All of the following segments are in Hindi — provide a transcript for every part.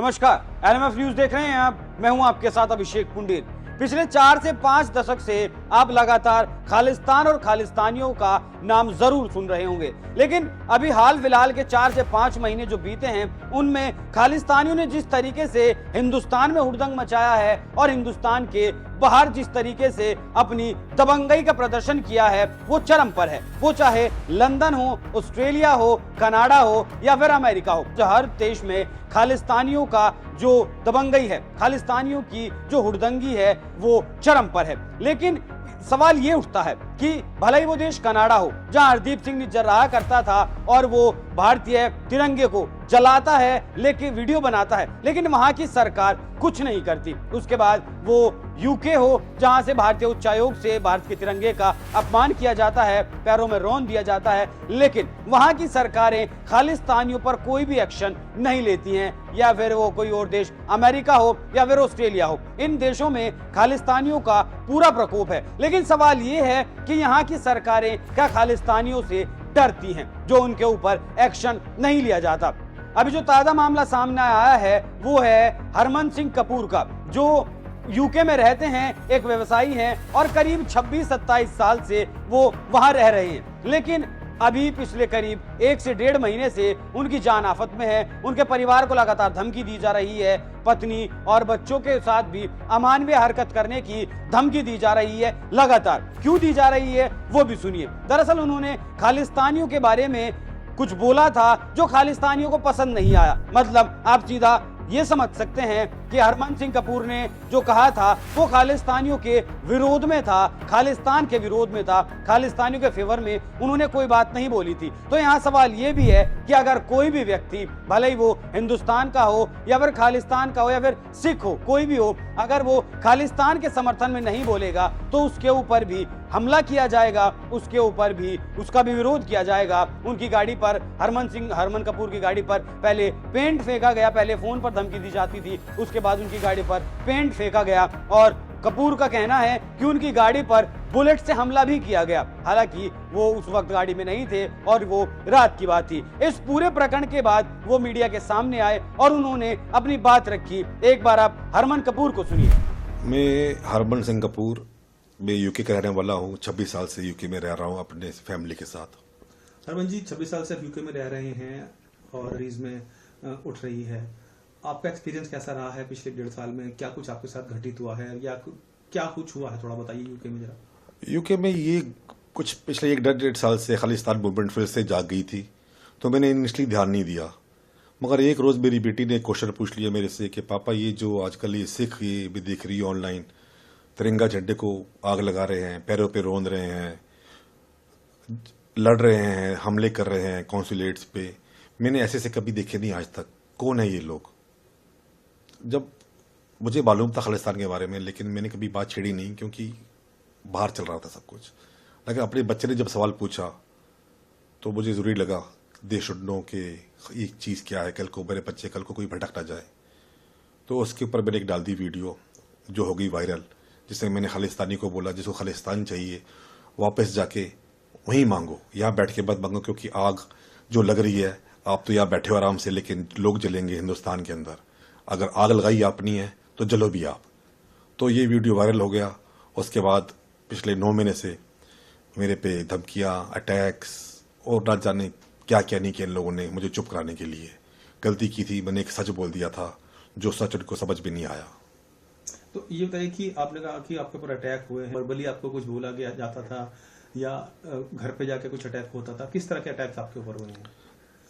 नमस्कार, एलएमएफ न्यूज देख रहे हैं आप। मैं हूं आपके साथ अभिषेक पुंडीर। पिछले 4 से 5 दशक से आप लगातार खालिस्तान और खालिस्तानियों का नाम जरूर सुन रहे होंगे, लेकिन अभी हाल फिलहाल के 4 से 5 महीने जो बीते हैं उनमें खालिस्तानियों ने जिस तरीके से हिंदुस्तान में हुड़दंग मचाया है और हिंदुस्तान के बाहर जिस तरीके से अपनी दबंगई का प्रदर्शन किया है वो चरम पर है। वो चाहे लंदन हो, ऑस्ट्रेलिया हो, कनाडा हो या फिर अमेरिका हो, हर देश में खालिस्तानियों का जो दबंगई है, खालिस्तानियों की जो हुड़दंगी है वो चरम पर है। लेकिन सवाल ये उठता है कि भले ही वो देश कनाडा हो जहां हरदीप सिंह निज्जर रहा करता था और वो भारतीय तिरंगे को जलाता है, लेकिन वीडियो बनाता है, लेकिन वहां की सरकार कुछ नहीं करती। उसके बाद वो यूके हो जहां से भारतीय उच्चायोग से भारत के तिरंगे का अपमान किया जाता है, पैरों में रौंद दिया जाता है, लेकिन वहां की सरकारें खालिस्तानियों पर कोई भी एक्शन नहीं लेती हैं। या फिर वो कोई और देश अमेरिका हो या फिर ऑस्ट्रेलिया हो, इन देशों में खालिस्तानियों का पूरा प्रकोप है। लेकिन सवाल ये है कि यहाँ की सरकारें क्या खालिस्तानियों से डरती हैं जो उनके ऊपर एक्शन नहीं लिया जाता। अभी जो ताजा मामला सामने आया है वो है हरमन सिंह कपूर का, जो यूके में रहते हैं, एक व्यवसायी हैं और करीब 26-27 साल से वो वहां रह रहे हैं। लेकिन अभी पिछले करीब 1 से 1.5 महीने से उनकी जान आफत में है। उनके परिवार को लगातार धमकी दी जा रही है, पत्नी और बच्चों के साथ भी अमानवीय हरकत करने की धमकी दी जा रही है। लगातार क्यों दी जा रही है वो भी सुनिए। दरअसल उन्होंने खालिस्तानियों के बारे में कुछ बोला था जो खालिस्तानियों को पसंद नहीं आया। मतलब आप सीधा ये समझ सकते हैं कि हरमन सिंह कपूर ने जो कहा था वो खालिस्तानियों के विरोध में था, खालिस्तान के विरोध में था, खालिस्तानियों के फेवर में उन्होंने कोई बात नहीं बोली थी। तो यहाँ सवाल ये भी है कि अगर कोई भी व्यक्ति, भले ही वो हिंदुस्तान का हो या फिर खालिस्तान का हो या फिर सिख हो, कोई भी हो, अगर वो खालिस्तान के समर्थन में नहीं बोलेगा तो उसके ऊपर भी हमला किया जाएगा, उसके ऊपर भी उसका भी विरोध किया जाएगा। उनकी गाड़ी पर, हरमन कपूर की गाड़ी पर पहले पेंट फेंका गया, पहले फोन पर धमकी दी जाती थी, उसके बाद उनकी गाड़ी पर पेंट फेंका गया और कपूर का कहना है कि उनकी गाड़ी पर बुलेट से हमला भी किया गया। हालांकि वो उस वक्त गाड़ी में नहीं थे और वो रात की बात थी। इस पूरे प्रकरण के बाद वो मीडिया के सामने आए और उन्होंने अपनी बात रखी। एक बार आप हरमन कपूर को सुनिए। मैं हरमन सिंह कपूर, मैं यूके का रहने वाला हूँ। 26 साल से यूके में रह रहा हूँ अपने फैमिली के साथ। हरमन जी, 26 साल से आप यूके में रह रहे हैं और रीज में उठ रही है। आपका एक्सपीरियंस कैसा रहा है पिछले 1.5 साल में? क्या कुछ आपके साथ घटित हुआ है या क्या कुछ हुआ है, थोड़ा बताइए यूके में जरा। यूके में ये कुछ पिछले 1.5 साल से खालिस्तान मूवमेंट फिर से जाग गई थी, तो मैंने इनिशियली ध्यान नहीं दिया। मगर एक रोज़ मेरी बेटी ने क्वेश्चन पूछ लिया मेरे से कि पापा, ये जो आजकल ये सिख ये भी दिख रही है ऑनलाइन, तिरंगा झंडे को आग लगा रहे हैं, पैरों पे रोंद रहे हैं, लड़ रहे हैं, हमले कर रहे हैं कॉन्सुलेट्स पे। मैंने ऐसे से कभी देखे नहीं आज तक। कौन है ये लोग? जब मुझे मालूम था खालिस्तान के बारे में, लेकिन मैंने कभी बात छेड़ी नहीं क्योंकि बाहर चल रहा था सब कुछ। लेकिन अपने बच्चे ने जब सवाल पूछा तो मुझे ज़रूरी लगा दे शुड नो कि एक चीज़ क्या है, कल को मेरे बच्चे कल को कोई भटक ना जाए। तो उसके ऊपर मैंने एक डाल दी वीडियो जो हो गई वायरल, जिसमें मैंने खालिस्तानी को बोला जिसको खालिस्तान चाहिए वापस जाके वहीं मांगो, यहाँ बैठ के मत मांगो, क्योंकि आग जो लग रही है, आप तो यहाँ बैठे हो आराम से, लेकिन लोग जलेंगे हिंदुस्तान के अंदर। अगर आग लगाई आपनी है तो जलो भी आप। तो ये वीडियो वायरल हो गया। उसके बाद पिछले 9 महीने से मेरे पे धमकियाँ, अटैक्स और ना जाने क्या क्या नहीं किया इन लोगों ने मुझे चुप कराने के लिए। गलती की थी, मैंने एक सच बोल दिया था जो सच उनको समझ भी नहीं आया। तो ये बताइए कि आपने कहा कि आपके ऊपर अटैक हुए हैं, वर्बली आपको कुछ बोला गया जाता था या घर पे जाके कुछ अटैक होता था? किस तरह के अटैक्स आपके ऊपर हुए हैं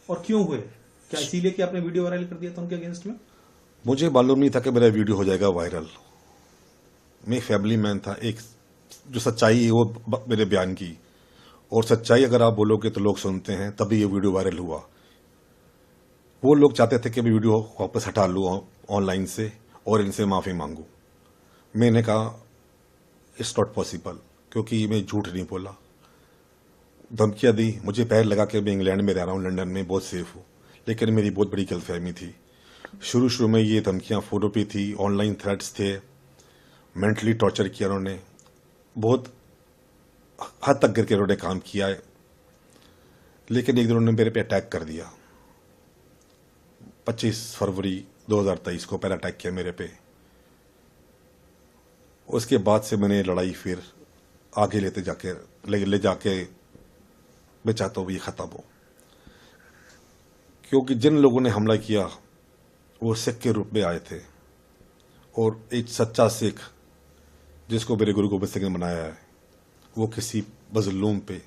और क्यों हुए? क्या इसीलिए कि आपने वीडियो वायरल कर दिया था उनके अगेंस्ट में? मुझे मालूम नहीं था कि मेरा वीडियो हो जाएगा वायरल। मैं फैमिली मैन था। एक जो सच्चाई है वो मेरे बयान की, और सच्चाई अगर आप बोलोगे तो लोग सुनते हैं, तभी ये वीडियो वायरल हुआ। वो लोग चाहते थे कि मैं वीडियो वापस हटा लूँ ऑनलाइन से और इनसे माफ़ी मांगूँ। मैंने कहा इट्स नॉट पॉसिबल, क्योंकि मैं झूठ नहीं बोला। धमकियाँ दी, मुझे पहले लगा कि मैं इंग्लैंड में रह रहा हूँ, लंदन में बहुत सेफ हूँ, लेकिन मेरी बहुत बड़ी गलतफहमी थी। शुरू में ये धमकियाँ फ़ोटो पे थी, ऑनलाइन थ्रेट्स थे, मेंटली टॉर्चर किया उन्होंने, बहुत हद तक करके उन्होंने काम किया है। लेकिन एक दिन उन्होंने मेरे पे अटैक कर दिया। 25 फरवरी 2023 को पहला अटैक किया मेरे पे। उसके बाद से मैंने लड़ाई फिर आगे ले जाके मैं चाहता हूँ ये खत्म हो, क्योंकि जिन लोगों ने हमला किया वो सिख के रूप में आए थे, और एक सच्चा सिख जिसको मेरे गुरु गोबिंद सिंह ने बनाया है वो किसी मजलूम पे,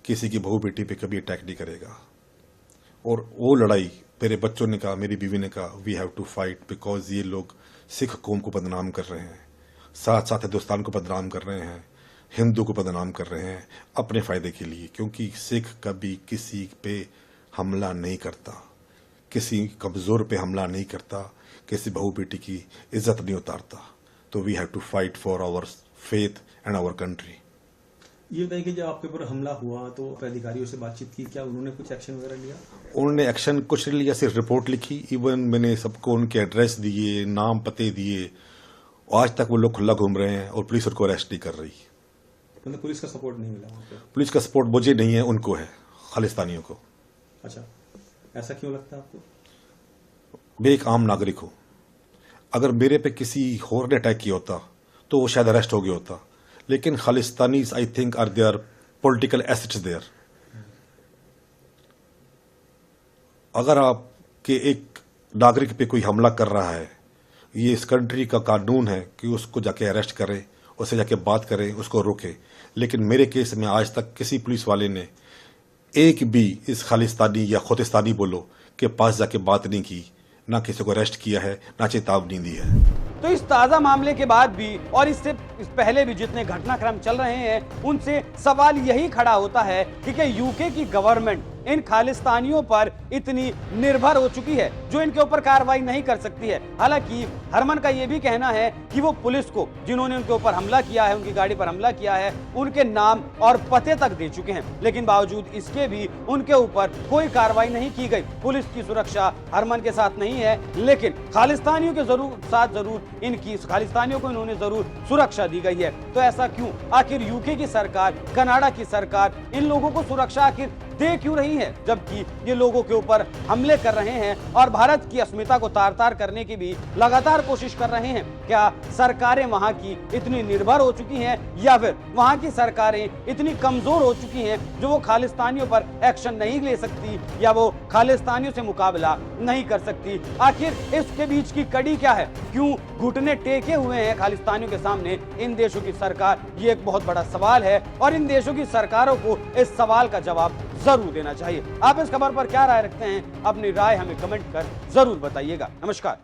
किसी की बहू बेटी पे कभी अटैक नहीं करेगा। और वो लड़ाई मेरे बच्चों ने कहा, मेरी बीवी ने कहा, we have to fight, because ये लोग सिख कौम को बदनाम कर रहे हैं, साथ साथ हिंदुस्तान को बदनाम कर रहे हैं, हिंदू को बदनाम कर रहे हैं अपने फायदे के लिए। क्योंकि सिख कभी किसी पे हमला नहीं करता, किसी कमजोर पे हमला नहीं करता, किसी बहू बेटी की इज्जत नहीं उतारता। तो we have to fight for our faith and our country. ये बताइए कि जब आपके ऊपर हमला हुआ तो अधिकारियों से बातचीत की, क्या उन्होंने कुछ एक्शन वगैरह लिया? उन्होंने एक्शन कुछ नहीं लिया, सिर्फ रिपोर्ट लिखी। इवन मैंने सबको उनके एड्रेस दिए, नाम पते दिए। आज तक वो लोग खुला घूम रहे हैं और पुलिस उनको अरेस्ट नहीं कर रही। मतलब पुलिस का सपोर्ट नहीं मिला वहाँ पे? पुलिस का सपोर्ट मुझे नहीं है, उनको है, खालिस्तानियों को। अच्छा, ऐसा क्यों लगता है आपको? मैं एक आम नागरिक हूं, अगर मेरे पे किसी और ने अटैक किया होता तो वो शायद अरेस्ट हो गया होता, लेकिन Khalistanis I think are their political assets there. अगर आपके एक नागरिक पे कोई हमला कर रहा है, ये इस कंट्री का कानून है कि उसको जाके अरेस्ट करें, उससे जाके बात करें, उसको रोके। लेकिन मेरे केस में आज तक किसी पुलिस वाले ने एक भी इस खालिस्तानी या खोतिस्तानी बोलो के पास जाके बात नहीं की, ना किसी को अरेस्ट किया है, ना चेतावनी दी है। तो इस ताजा मामले के बाद भी और इससे पहले भी जितने घटनाक्रम चल रहे हैं, उनसे सवाल यही खड़ा होता है कि क्या यूके की गवर्नमेंट इन खालिस्तानियों पर इतनी निर्भर हो चुकी है जो इनके ऊपर कार्रवाई नहीं कर सकती है। हालांकि हरमन का यह भी कहना है कि वो पुलिस को, जिन्होंने उनके ऊपर हमला किया है, उनकी गाड़ी पर हमला किया है, उनके नाम और पते तक दे चुके हैं, लेकिन बावजूद इसके भी उनके ऊपर कोई कार्रवाई नहीं की गई। पुलिस की सुरक्षा हरमन के साथ नहीं है, लेकिन खालिस्तानियों के साथ जरूर इनकी खालिस्तानियों को इन्होंने जरूर सुरक्षा दी गई है। तो ऐसा क्यों? आखिर यूके की सरकार, कनाडा की सरकार इन लोगों को सुरक्षा आखिर दे क्यों रही है, जबकि ये लोगों के ऊपर हमले कर रहे हैं और भारत की अस्मिता को तार-तार करने की भी लगातार कोशिश कर रहे हैं? क्या सरकारें वहां की इतनी निर्भर हो चुकी हैं, या फिर वहां की सरकारें इतनी कमजोर हो चुकी हैं जो वो खालिस्तानियों पर एक्शन नहीं ले सकती, या वो खालिस्तानियों से मुकाबला नहीं कर सकती? आखिर इसके बीच की कड़ी क्या है? क्यों घुटने टेके हुए हैं खालिस्तानियों के सामने इन देशों की सरकार? ये एक बहुत बड़ा सवाल है और इन देशों की सरकारों को इस सवाल का जवाब जरूर देना चाहिए। आप इस खबर पर क्या राय रखते हैं? अपनी राय हमें कमेंट कर जरूर बताइएगा। नमस्कार।